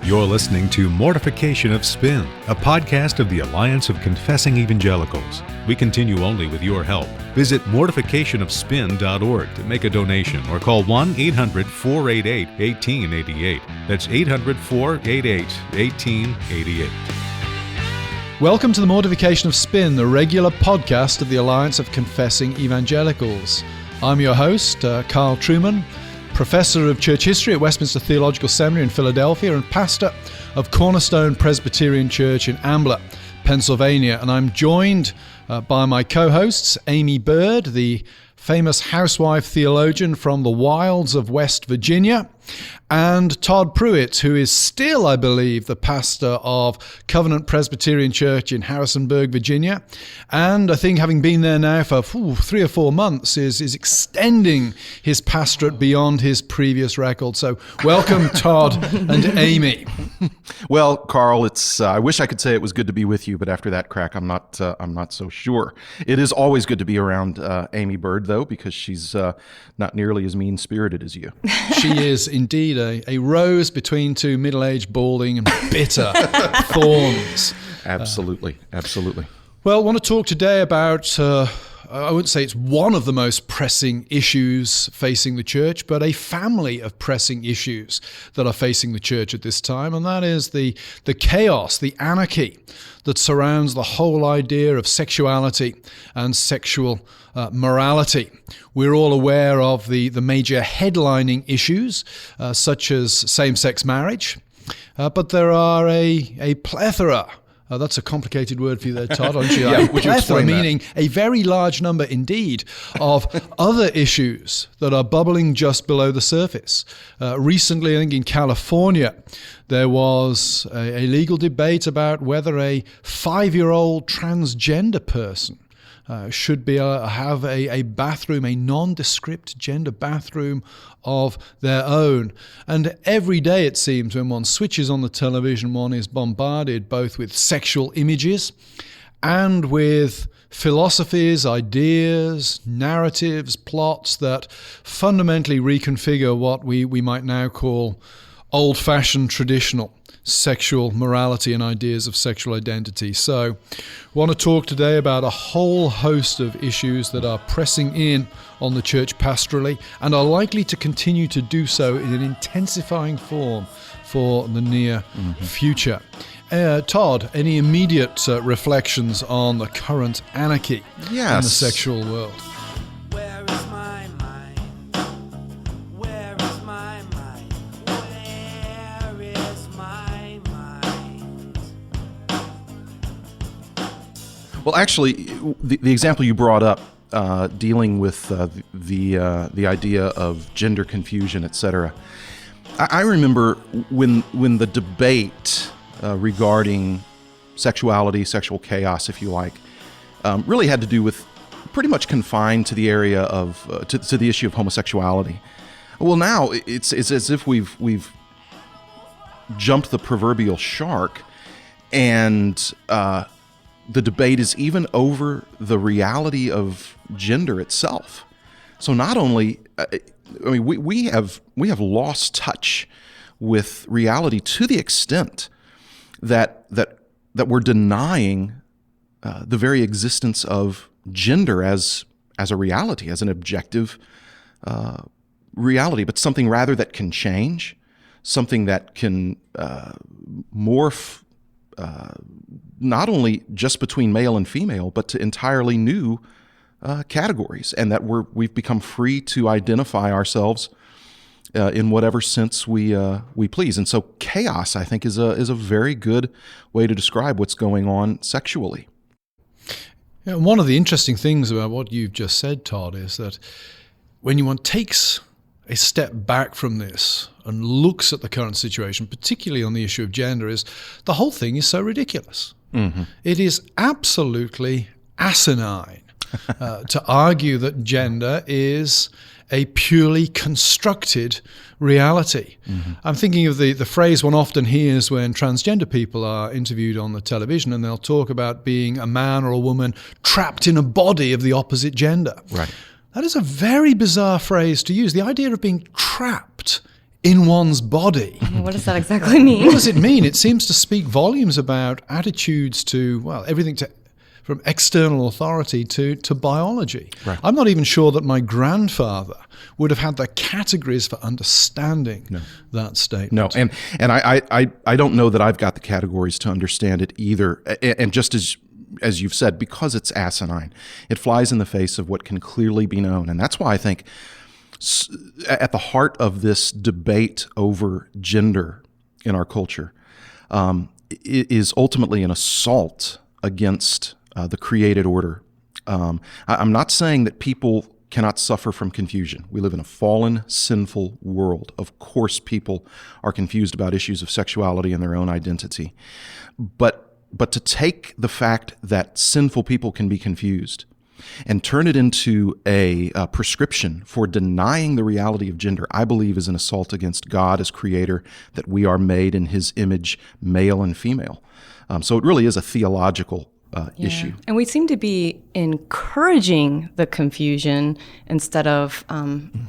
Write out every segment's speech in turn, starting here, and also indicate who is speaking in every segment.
Speaker 1: You're listening to Mortification of Spin, a podcast of the Alliance of Confessing Evangelicals. We continue only with your help. Visit mortificationofspin.org to make a donation or call 1-800-488-1888. That's 800-488-1888.
Speaker 2: Welcome to the Mortification of Spin, the regular podcast of the Alliance of Confessing Evangelicals. I'm your host, Carl Truman, professor of church history at Westminster Theological Seminary in Philadelphia and pastor of Cornerstone Presbyterian Church in Ambler, Pennsylvania. And I'm joined by my co-hosts, Aimee Bird, the famous housewife theologian from the wilds of West Virginia, and Todd Pruitt, who is still, I believe, the pastor of Covenant Presbyterian Church in Harrisonburg, Virginia, and I think having been there now for 3 or 4 months is extending his pastorate beyond his previous record. So welcome, Todd and Aimee.
Speaker 3: Well, Carl, it's I wish I could say it was good to be with you, but after that crack, I'm not so sure. It is always good to be around Aimee Bird, though, because she's not nearly as mean-spirited as you.
Speaker 2: She is indeed a rose between two middle-aged, balding, and bitter thorns.
Speaker 3: Absolutely.
Speaker 2: Well, I want to talk today about, I wouldn't say it's one of the most pressing issues facing the church, but a family of pressing issues that are facing the church at this time, and that is the chaos, the anarchy that surrounds the whole idea of sexuality and sexual morality. We're all aware of the major headlining issues, such as same-sex marriage, but there are a plethora. That's a complicated word for you there, Todd, aren't you?
Speaker 3: Yeah, would you explain that?
Speaker 2: Meaning a very large number indeed of other issues that are bubbling just below the surface. Recently, I think in California, there was a legal debate about whether a 5-year-old transgender person should be have a bathroom, a nondescript gender bathroom of their own. And every day, it seems, when one switches on the television, one is bombarded both with sexual images and with philosophies, ideas, narratives, plots that fundamentally reconfigure what we might now call old-fashioned traditional sexual morality and ideas of sexual identity. So I want to talk today about a whole host of issues that are pressing in on the church pastorally and are likely to continue to do so in an intensifying form for the near future. Todd, any immediate reflections on the current anarchy in the sexual world?
Speaker 3: Well, actually, the example you brought up, dealing with the idea of gender confusion, etc. I remember when the debate regarding sexuality, sexual chaos, if you like, really had to do with pretty much confined to the area of to the issue of homosexuality. Well, now it's as if we've jumped the proverbial shark, and the debate is even over the reality of gender itself. So not only, we have lost touch with reality to the extent that we're denying the very existence of gender as a reality, as an objective reality, but something rather that can change, something that can morph. Not only just between male and female, but to entirely new categories, and that we've become free to identify ourselves in whatever sense we please. And so, chaos, I think, is a very good way to describe what's going on sexually.
Speaker 2: Yeah, one of the interesting things about what you've just said, Todd, is that when one takes a step back from this and looks at the current situation, particularly on the issue of gender, is the whole thing is so ridiculous. Mm-hmm. It is absolutely asinine to argue that gender is a purely constructed reality. Mm-hmm. I'm thinking of the phrase one often hears when transgender people are interviewed on the television, and they'll talk about being a man or a woman trapped in a body of the opposite gender.
Speaker 3: Right.
Speaker 2: That is a very bizarre phrase to use. The idea of being trapped in one's body.
Speaker 4: What does that exactly mean?
Speaker 2: What does it mean? It seems to speak volumes about attitudes to, well, everything from external authority to biology.
Speaker 3: Right.
Speaker 2: I'm not even sure that my grandfather would have had the categories for understanding that statement.
Speaker 3: No, and I don't know that I've got the categories to understand it either. And just as you've said, because it's asinine, it flies in the face of what can clearly be known. And that's why I think at the heart of this debate over gender in our culture is ultimately an assault against the created order. I'm not saying that people cannot suffer from confusion. We live in a fallen, sinful world. Of course, people are confused about issues of sexuality and their own identity. But to take the fact that sinful people can be confused and turn it into a prescription for denying the reality of gender, I believe is an assault against God as creator, that we are made in his image, male and female. So it really is a theological issue.
Speaker 4: And we seem to be encouraging the confusion instead of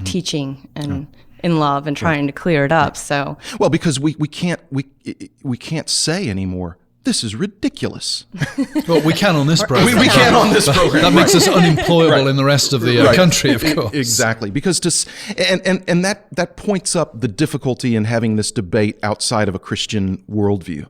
Speaker 4: teaching and in love and trying to clear it up. So
Speaker 3: well, because we can't say anymore, this is ridiculous.
Speaker 2: Well, we can on this program.
Speaker 3: We can on this program.
Speaker 2: That makes us unemployable in the rest of the country, of course.
Speaker 3: Exactly, because that points up the difficulty in having this debate outside of a Christian worldview,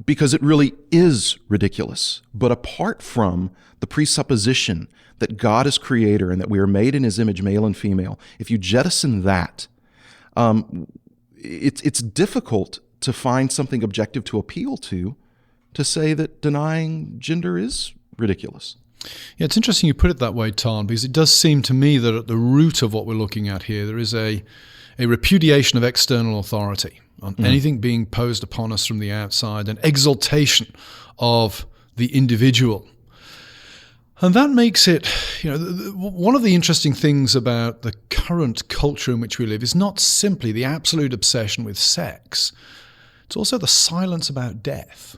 Speaker 3: because it really is ridiculous. But apart from the presupposition that God is creator and that we are made in his image, male and female, if you jettison that, it's difficult to find something objective to appeal to say that denying gender is ridiculous.
Speaker 2: Yeah, it's interesting you put it that way, Todd, because it does seem to me that at the root of what we're looking at here, there is a repudiation of external authority on anything being posed upon us from the outside, an exaltation of the individual. And that makes it, one of the interesting things about the current culture in which we live is not simply the absolute obsession with sex. It's also the silence about death.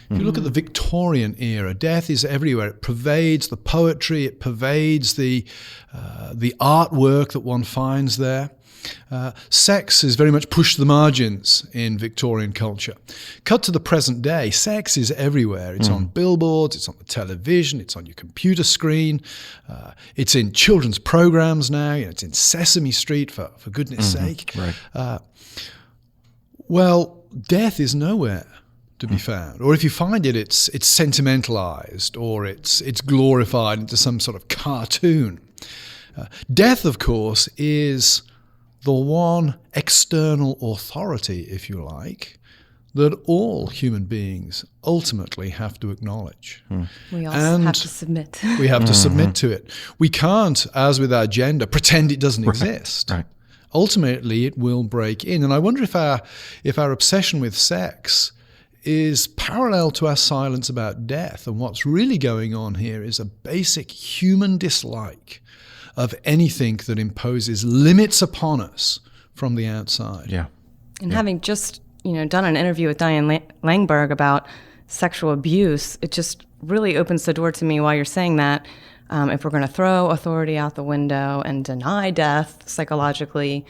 Speaker 2: If you look at the Victorian era, death is everywhere. It pervades the poetry. It pervades the artwork that one finds there. Sex is very much pushed to the margins in Victorian culture. Cut to the present day, sex is everywhere. It's on billboards, it's on the television, it's on your computer screen, it's in children's programs now, it's in Sesame Street, for goodness sake.
Speaker 3: Right.
Speaker 2: Well, death is nowhere to be found. Or if you find it, it's sentimentalized, or it's glorified into some sort of cartoon. Death, of course, is the one external authority, if you like, that all human beings ultimately have to acknowledge.
Speaker 4: we also have to submit.
Speaker 2: We have to submit to it. We can't, as with our gender, pretend it doesn't exist.
Speaker 3: Right.
Speaker 2: Ultimately, it will break in. And I wonder if our obsession with sex is parallel to our silence about death. And what's really going on here is a basic human dislike of anything that imposes limits upon us from the outside.
Speaker 3: Yeah.
Speaker 4: And having just, done an interview with Diane Langberg about sexual abuse, it just really opens the door to me while you're saying that. If we're going to throw authority out the window and deny death psychologically,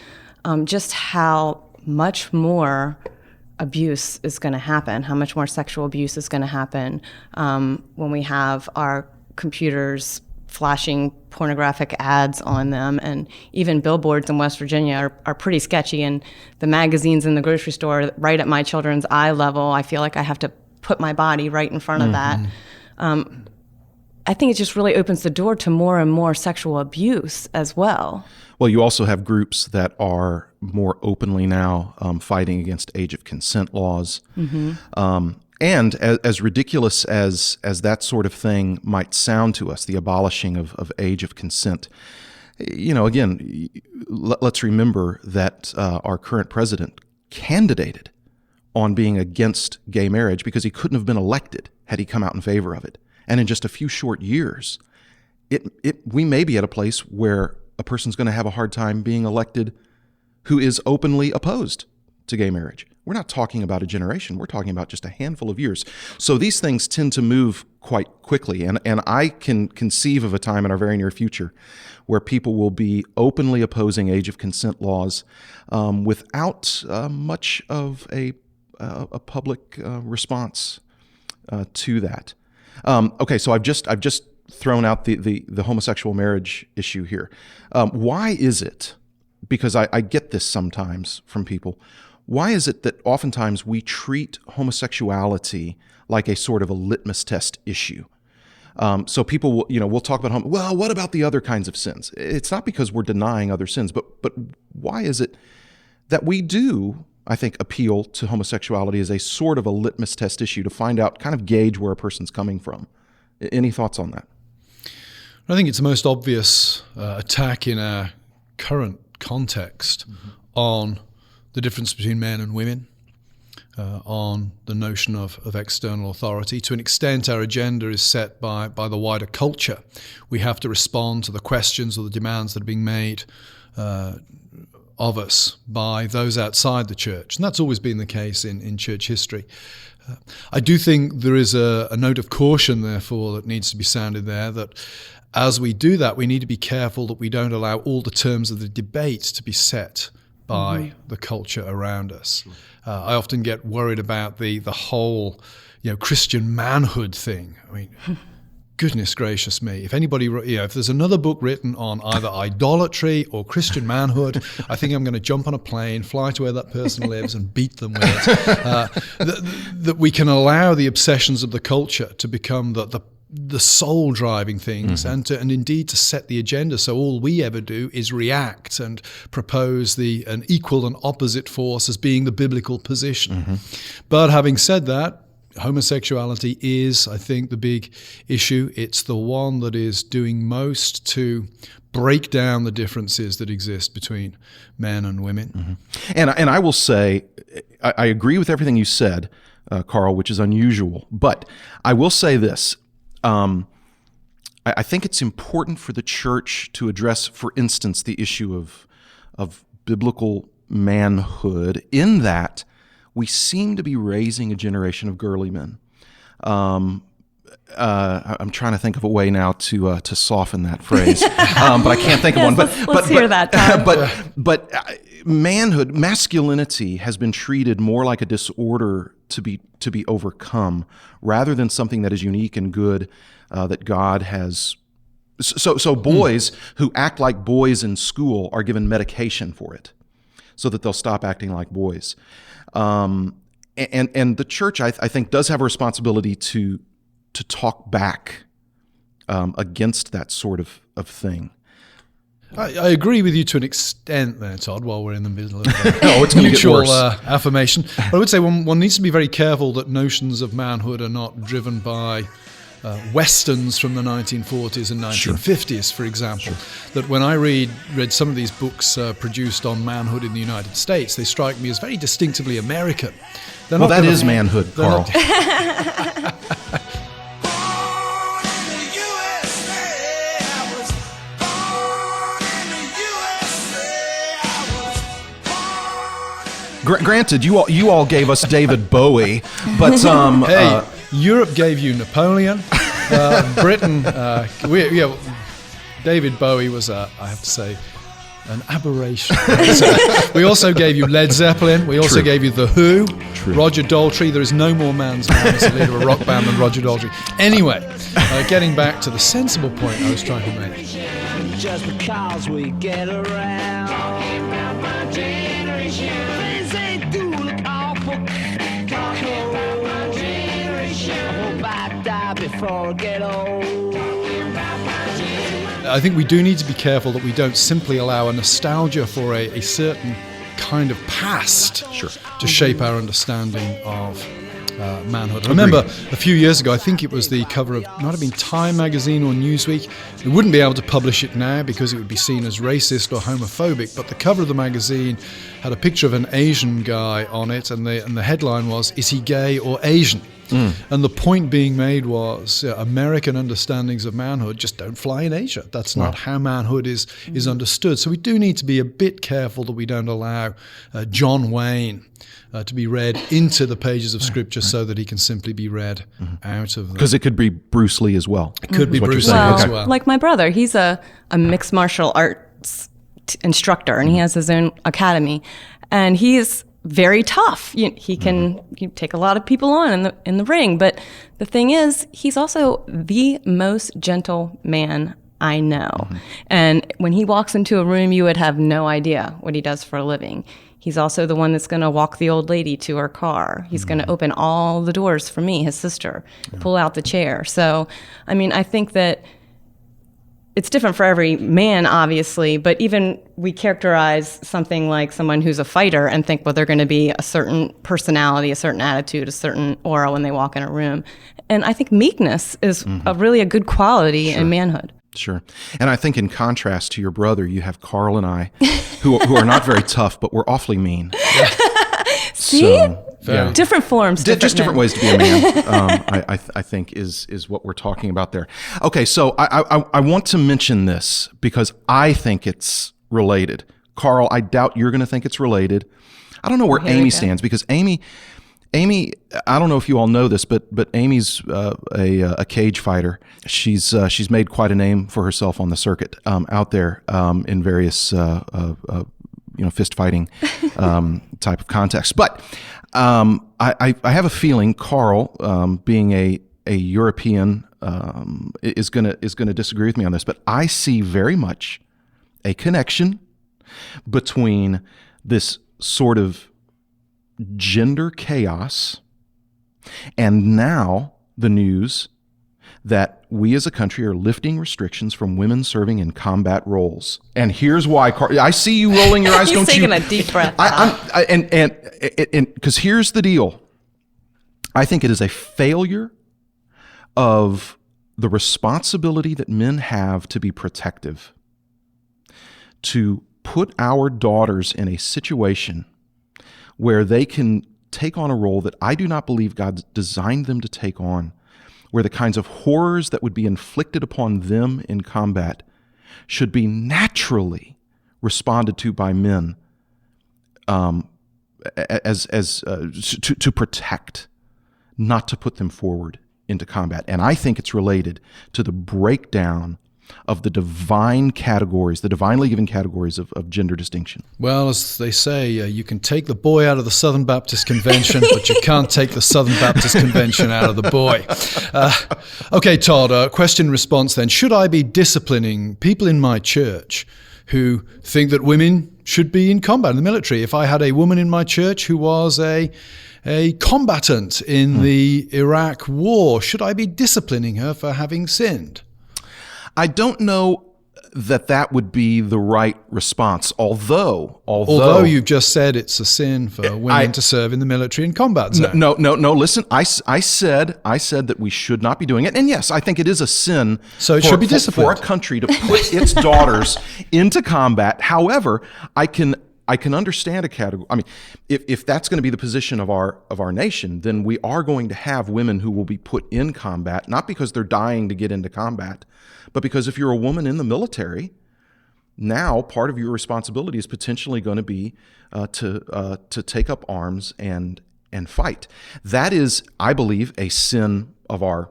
Speaker 4: just how much more abuse is going to happen, how much more sexual abuse is going to happen when we have our computers flashing pornographic ads on them, and even billboards in West Virginia are pretty sketchy, and the magazines in the grocery store right at my children's eye level, I feel like I have to put my body right in front of that. I think it just really opens the door to more and more sexual abuse as well.
Speaker 3: Well, you also have groups that are more openly now fighting against age of consent laws. And as ridiculous as that sort of thing might sound to us, the abolishing of age of consent, again, let's remember that our current president candidated on being against gay marriage because he couldn't have been elected had he come out in favor of it. And in just a few short years, we may be at a place where a person's going to have a hard time being elected who is openly opposed to gay marriage. we're not talking about a generation. We're talking about just a handful of years. So these things tend to move quite quickly. And I can conceive of a time in our very near future where people will be openly opposing age of consent laws without much of a public response to that. Okay, so I've just thrown out the homosexual marriage issue here. Why is it, because I get this sometimes from people, why is it that oftentimes we treat homosexuality like a sort of a litmus test issue? So people, we'll talk about well, what about the other kinds of sins? It's not because we're denying other sins, but why is it that we do, I think, appeal to homosexuality as a sort of a litmus test issue to find out, kind of gauge where a person's coming from? Any thoughts on that?
Speaker 2: I think it's the most obvious attack in our current context on the difference between men and women, on the notion of external authority. To an extent, our agenda is set by the wider culture. We have to respond to the questions or the demands that are being made of us by those outside the church. And that's always been the case in church history. I do think there is a note of caution, therefore, that needs to be sounded there, that as we do that, we need to be careful that we don't allow all the terms of the debate to be set by the culture around us. I often get worried about the whole, Christian manhood thing. I mean, goodness gracious me! If anybody, if there's another book written on either idolatry or Christian manhood, I think I'm going to jump on a plane, fly to where that person lives, and beat them with it. That we can allow the obsessions of the culture to become the soul driving things, and indeed to set the agenda. So all we ever do is react and propose an equal and opposite force as being the biblical position. But having said that, homosexuality is, I think, the big issue. It's the one that is doing most to break down the differences that exist between men and women.
Speaker 3: And I will say, I agree with everything you said, Carl, which is unusual. But I will say this. I think it's important for the church to address, for instance, the issue of biblical manhood, in that we seem to be raising a generation of girly men. I'm trying to think of a way now to soften that phrase, but I can't think of one.
Speaker 4: Let's hear that, Todd.
Speaker 3: But manhood, masculinity has been treated more like a disorder to be overcome, rather than something that is unique and good that God has. So boys who act like boys in school are given medication for it, so that they'll stop acting like boys. And the church, I think, does have a responsibility to talk back against that sort of thing.
Speaker 2: I agree with you to an extent there, Todd, while we're in the middle of
Speaker 3: it's
Speaker 2: mutual affirmation. But I would say one needs to be very careful that notions of manhood are not driven by Westerns from the 1940s and 1950s, for example. That when I read some of these books produced on manhood in the United States, they strike me as very distinctively American.
Speaker 3: Well, that is manhood, Carl. Granted, you all gave us David Bowie, but
Speaker 2: hey, Europe gave you Napoleon. Britain, David Bowie was I have to say, an aberration. We also gave you Led Zeppelin. We also gave you The Who. Roger Daltrey. There is no more man's man as the leader of a rock band than Roger Daltrey. Anyway, getting back to the sensible point I was trying to make.
Speaker 5: Just because we get around.
Speaker 2: I think we do need to be careful that we don't simply allow a nostalgia for a certain kind of past to shape our understanding of manhood. I remember a few years ago, I think it was the cover of, might have been Time magazine or Newsweek. They wouldn't be able to publish it now because it would be seen as racist or homophobic, but the cover of the magazine had a picture of an Asian guy on it, and the headline was, "Is he gay or Asian?" And the point being made was American understandings of manhood just don't fly in Asia. That's not how manhood is understood. So we do need to be a bit careful that we don't allow John Wayne to be read into the pages of Scripture so that he can simply be read out of them.
Speaker 3: Because it could be Bruce Lee as well.
Speaker 2: It could be Bruce Lee
Speaker 4: Well,
Speaker 2: as well.
Speaker 4: like my brother, he's a mixed martial arts instructor, and he has his own academy, and he's very tough. He can take a lot of people on in the ring, but the thing is, he's also the most gentle man I know. And when he walks into a room, you would have no idea what he does for a living. He's also the one that's going to walk the old lady to her car. He's going to open all the doors for me, his sister, pull out the chair. So, I mean, I think that it's different for every man, obviously, but even we characterize something like someone who's a fighter and think, well, they're going to be a certain personality, a certain attitude, a certain aura when they walk in a room. And I think meekness is really a good quality in manhood.
Speaker 3: Sure. And I think in contrast to your brother, you have Carl and I, who are not very tough, but we're awfully mean.
Speaker 4: See?
Speaker 3: So,
Speaker 4: different forms.
Speaker 3: Just different ways to be a man, I think is what we're talking about there. Okay, so I want to mention this because I think it's related. Carl, I doubt you're going to think it's related. I don't know where Aimee stands because Aimee, I don't know if you all know this, but Aimee's a cage fighter. She's made quite a name for herself on the circuit out there in various fist fighting type of contexts. But I have a feeling Carl, being a European, is gonna disagree with me on this. But I see very much a connection between this sort of gender chaos and now the news that we as a country are lifting restrictions from women serving in combat roles. And here's why, Carl. I see you rolling your eyes.
Speaker 4: He's taking a deep breath.
Speaker 3: And because here's the deal. I think it is a failure of the responsibility that men have to be protective, to put our daughters in a situation where they can take on a role that I do not believe God designed them to take on, where the kinds of horrors that would be inflicted upon them in combat should be naturally responded to by men to protect, not to put them forward into combat. And I think it's related to the breakdown of the divine categories, the divinely given categories of gender distinction.
Speaker 2: Well, as they say, you can take the boy out of the Southern Baptist Convention, but you can't take the Southern Baptist Convention out of the boy. Okay, Todd, question response then. Should I be disciplining people in my church who think that women should be in combat in the military? If I had a woman in my church who was a combatant in the Iraq war, should I be disciplining her for having sinned?
Speaker 3: I don't know that would be the right response, although
Speaker 2: you've just said it's a sin for women to serve in the military and combat zone.
Speaker 3: No, listen, I said that we should not be doing it. And yes, I think it is a sin
Speaker 2: so it should be disciplined
Speaker 3: for a country to put its daughters into combat. However, I can understand a category. I mean, if that's going to be the position of our nation, then we are going to have women who will be put in combat, not because they're dying to get into combat, but because if you're a woman in the military, now part of your responsibility is potentially going to be to take up arms and fight. That is, I believe, a sin of our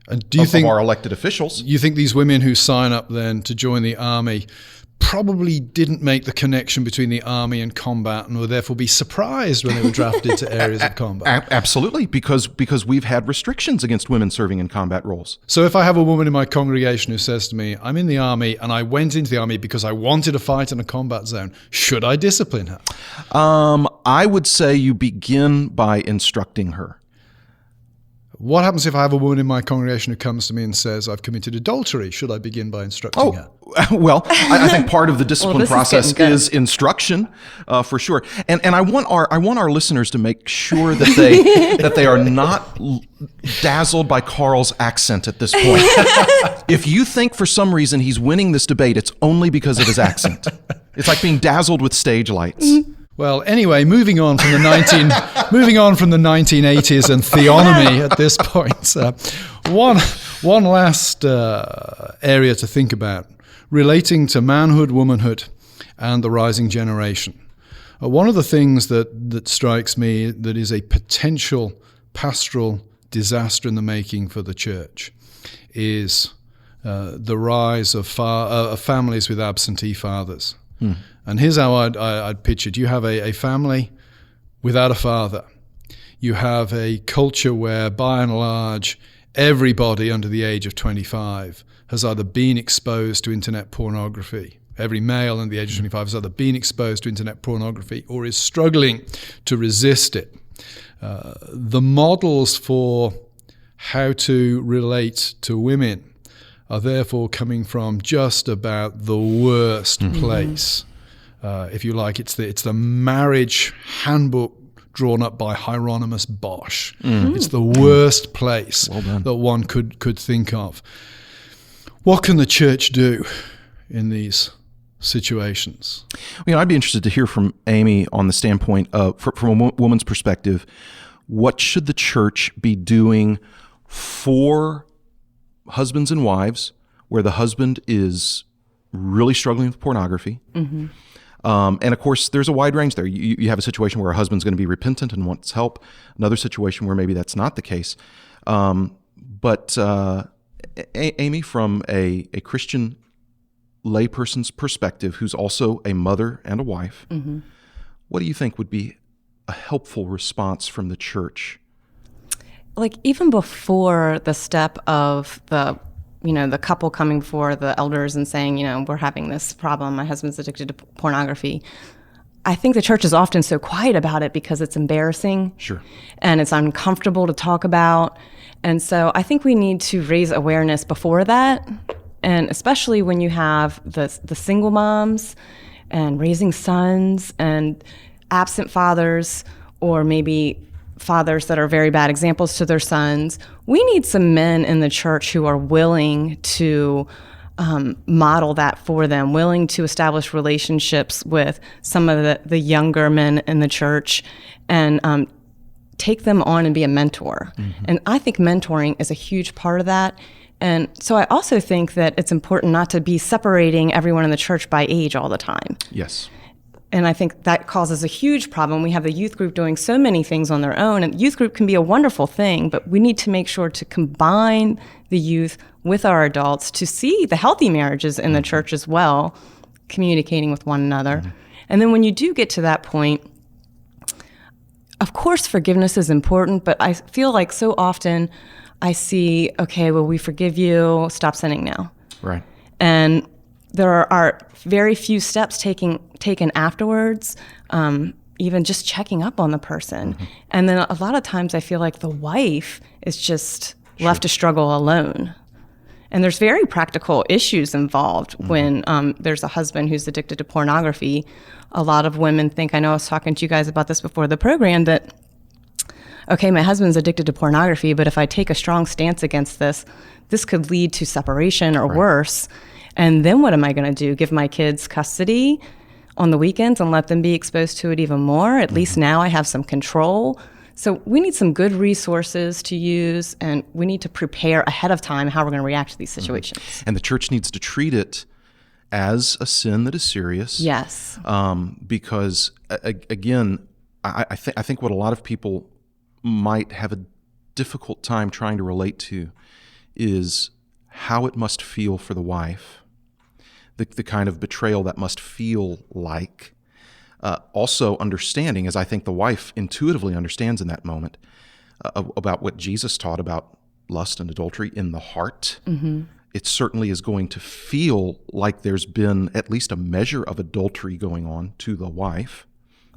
Speaker 3: elected officials.
Speaker 2: You think these women who sign up then to join the army probably didn't make the connection between the army and combat and would therefore be surprised when they were drafted to areas of combat?
Speaker 3: Absolutely, because we've had restrictions against women serving in combat roles.
Speaker 2: So if I have a woman in my congregation who says to me, I'm in the army and I went into the army because I wanted to fight in a combat zone, should I discipline her?
Speaker 3: I would say you begin by instructing her.
Speaker 2: What happens if I have a woman in my congregation who comes to me and says, I've committed adultery? Should I begin by instructing her?
Speaker 3: Well, I think part of the discipline process is instruction, for sure. And I want our listeners to make sure that they are not dazzled by Carl's accent at this point. If you think for some reason he's winning this debate, it's only because of his accent. It's like being dazzled with stage lights.
Speaker 2: Well, anyway, moving on from the 1980s and theonomy at this point. One last area to think about relating to manhood, womanhood, and the rising generation. One of the things that strikes me that is a potential pastoral disaster in the making for the church is the rise of families with absentee fathers. And here's how I'd pitch it. You have a family without a father. You have a culture where, by and large, everybody under the age of 25 has either been exposed to internet pornography. Every male under the age of 25 has either been exposed to internet pornography or is struggling to resist it. The models for how to relate to women are therefore coming from just about the worst place. If you like, it's the marriage handbook drawn up by Hieronymus Bosch. It's the worst place that one could think of. What can the church do in these situations?
Speaker 3: I'd be interested to hear from Aimee on the standpoint of, from a woman's perspective, what should the church be doing for husbands and wives where the husband is really struggling with pornography? And of course, there's a wide range there. You have a situation where a husband's going to be repentant and wants help. Another situation where maybe that's not the case. But Aimee, from a Christian layperson's perspective, who's also a mother and a wife, what do you think would be a helpful response from the church?
Speaker 4: Like, even before the step of the couple coming before the elders and saying, we're having this problem, my husband's addicted to pornography, I think the church is often so quiet about it because it's embarrassing.
Speaker 3: Sure.
Speaker 4: And it's uncomfortable to talk about. And so I think we need to raise awareness before that. And especially when you have the single moms and raising sons and absent fathers, or maybe fathers that are very bad examples to their sons, we need some men in the church who are willing to model that for them, willing to establish relationships with some of the younger men in the church and take them on and be a mentor. And I think mentoring is a huge part of that. And so I also think that it's important not to be separating everyone in the church by age all the time.
Speaker 3: Yes.
Speaker 4: And I think that causes a huge problem. We have the youth group doing so many things on their own, and youth group can be a wonderful thing, but we need to make sure to combine the youth with our adults to see the healthy marriages in the church as well, communicating with one another. And then when you do get to that point, of course forgiveness is important, but I feel like so often I see, okay, well, we forgive you, stop sinning now.
Speaker 3: Right.
Speaker 4: And there are very few steps taken afterwards, even just checking up on the person. And then a lot of times I feel like the wife is just left to struggle alone. And there's very practical issues involved when there's a husband who's addicted to pornography. A lot of women think, I know I was talking to you guys about this before the program, that, okay, my husband's addicted to pornography, but if I take a strong stance against this could lead to separation or worse. And then what am I going to do? Give my kids custody on the weekends and let them be exposed to it even more? At least now I have some control. So we need some good resources to use, and we need to prepare ahead of time how we're going to react to these situations.
Speaker 3: And the church needs to treat it as a sin that is serious.
Speaker 4: Yes.
Speaker 3: Because, again, I think what a lot of people might have a difficult time trying to relate to is how it must feel for the wife, the kind of betrayal that must feel like. Also understanding, as I think the wife intuitively understands in that moment, about what Jesus taught about lust and adultery in the heart. It certainly is going to feel like there's been at least a measure of adultery going on to the wife.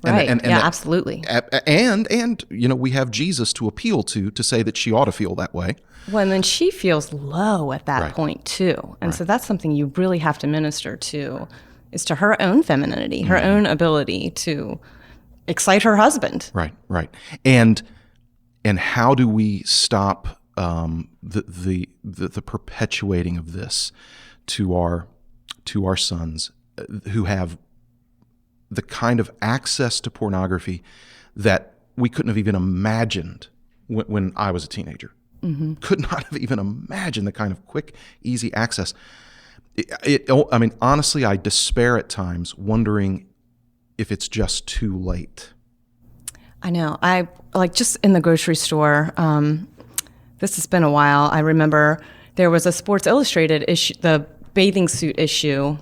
Speaker 4: Right.
Speaker 3: And
Speaker 4: absolutely.
Speaker 3: And we have Jesus to appeal to say that she ought to feel that way.
Speaker 4: Well, and then she feels low at that point too. And so that's something you really have to minister to, is to her own femininity, her own ability to excite her husband.
Speaker 3: Right. And how do we stop the perpetuating of this to our sons who have the kind of access to pornography that we couldn't have even imagined when I was a teenager. Mm-hmm. Could not have even imagined the kind of quick, easy access. Honestly, I despair at times, wondering if it's just too late.
Speaker 4: I know. I just in the grocery store. This has been a while. I remember there was a Sports Illustrated issue, the bathing suit issue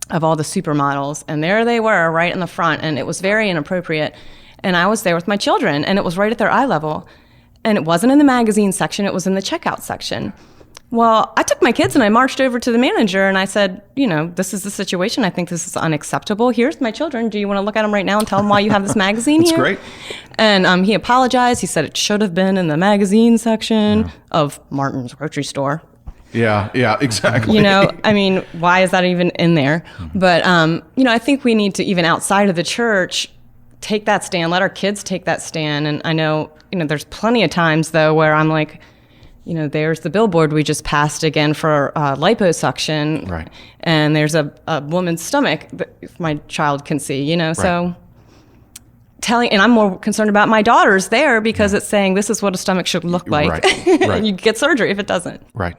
Speaker 4: of all the supermodels, and there they were right in the front, and it was very inappropriate. And I was there with my children, and it was right at their eye level. And it wasn't in the magazine section, it was in the checkout section. Well, I took my kids and I marched over to the manager and I said, this is the situation. I think this is unacceptable. Here's my children. Do you want to look at them right now and tell them why you have this magazine
Speaker 3: That's
Speaker 4: here?
Speaker 3: Great.
Speaker 4: And he apologized. He said it should have been in the magazine section of Martin's grocery store.
Speaker 3: Yeah, exactly.
Speaker 4: Why is that even in there? Mm-hmm. But, I think we need to, even outside of the church, take that stand, let our kids take that stand. And I know, there's plenty of times, though, where I'm like, there's the billboard we just passed again for liposuction.
Speaker 3: Right.
Speaker 4: And there's a woman's stomach that my child can see,
Speaker 3: right.
Speaker 4: So and I'm more concerned about my daughters there because it's saying this is what a stomach should look like.
Speaker 3: Right.
Speaker 4: And you get surgery if it doesn't.
Speaker 3: Right.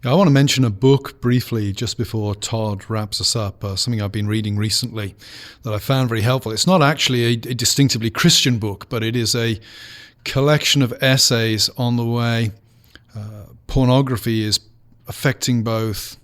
Speaker 2: I want to mention a book briefly just before Todd wraps us up, something I've been reading recently that I found very helpful. It's not actually a distinctively Christian book, but it is a collection of essays on the way pornography is affecting both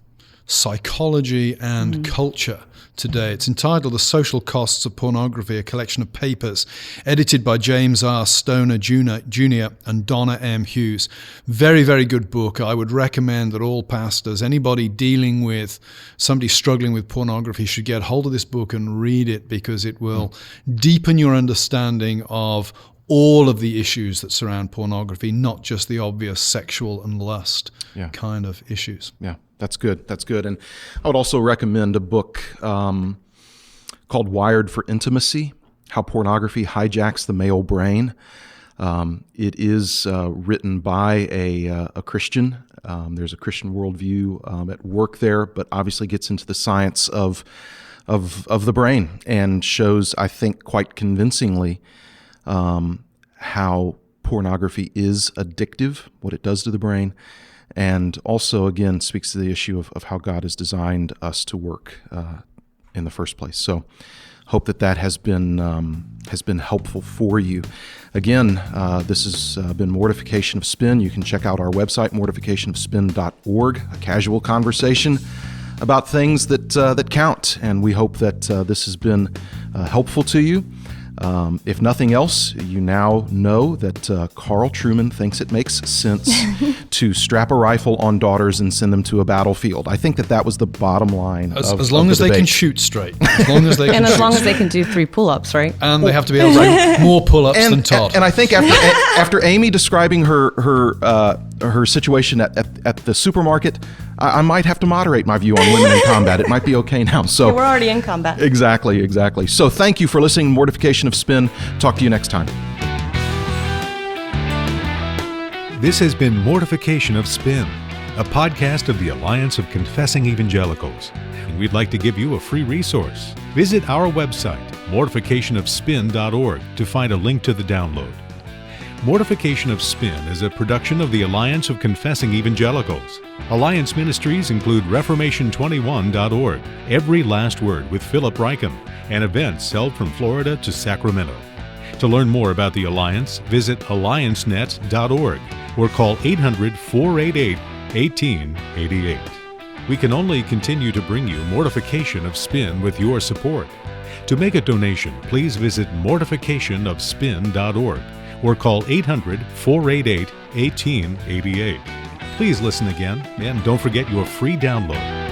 Speaker 2: psychology and culture today. It's entitled The Social Costs of Pornography, a collection of papers edited by James R. Stoner Jr. and Donna M. Hughes. Very, very good book. I would recommend that all pastors, anybody dealing with somebody struggling with pornography, should get hold of this book and read it, because it will deepen your understanding of all of the issues that surround pornography, not just the obvious sexual and lust kind of issues.
Speaker 3: Yeah. That's good. And I would also recommend a book called Wired for Intimacy, How Pornography Hijacks the Male Brain. It is written by a Christian. There's a Christian worldview at work there, but obviously gets into the science of the brain and shows, I think, quite convincingly how pornography is addictive, what it does to the brain. And also, again, speaks to the issue of how God has designed us to work in the first place. So, hope that has been helpful for you. Again, this has been Mortification of Spin. You can check out our website, mortificationofspin.org, a casual conversation about things that count. And we hope that this has been helpful to you. If nothing else, you now know that Carl Trueman thinks it makes sense to strap a rifle on daughters and send them to a battlefield. I think that was the bottom line
Speaker 2: as long as they can shoot straight. As long as they can
Speaker 4: as long as they can do 3 pull-ups, right?
Speaker 2: And they have to be able to do more pull-ups than Todd.
Speaker 3: And I think after Aimee describing her situation at the supermarket, I might have to moderate my view on women in combat. It might be okay now. So
Speaker 4: we're already in combat.
Speaker 3: Exactly. So thank you for listening to Mortification of Spin. Talk to you next time.
Speaker 1: This has been Mortification of Spin, a podcast of the Alliance of Confessing Evangelicals. And we'd like to give you a free resource. Visit our website, mortificationofspin.org, to find a link to the download. Mortification of Spin is a production of the Alliance of Confessing Evangelicals. Alliance ministries include Reformation21.org, Every Last Word with Philip Ryken, and events held from Florida to Sacramento. To learn more about the Alliance, visit alliancenet.org or call 800-488-1888. We can only continue to bring you Mortification of Spin with your support. To make a donation, please visit mortificationofspin.org or call 800-488-1888. Please listen again, and don't forget your free download.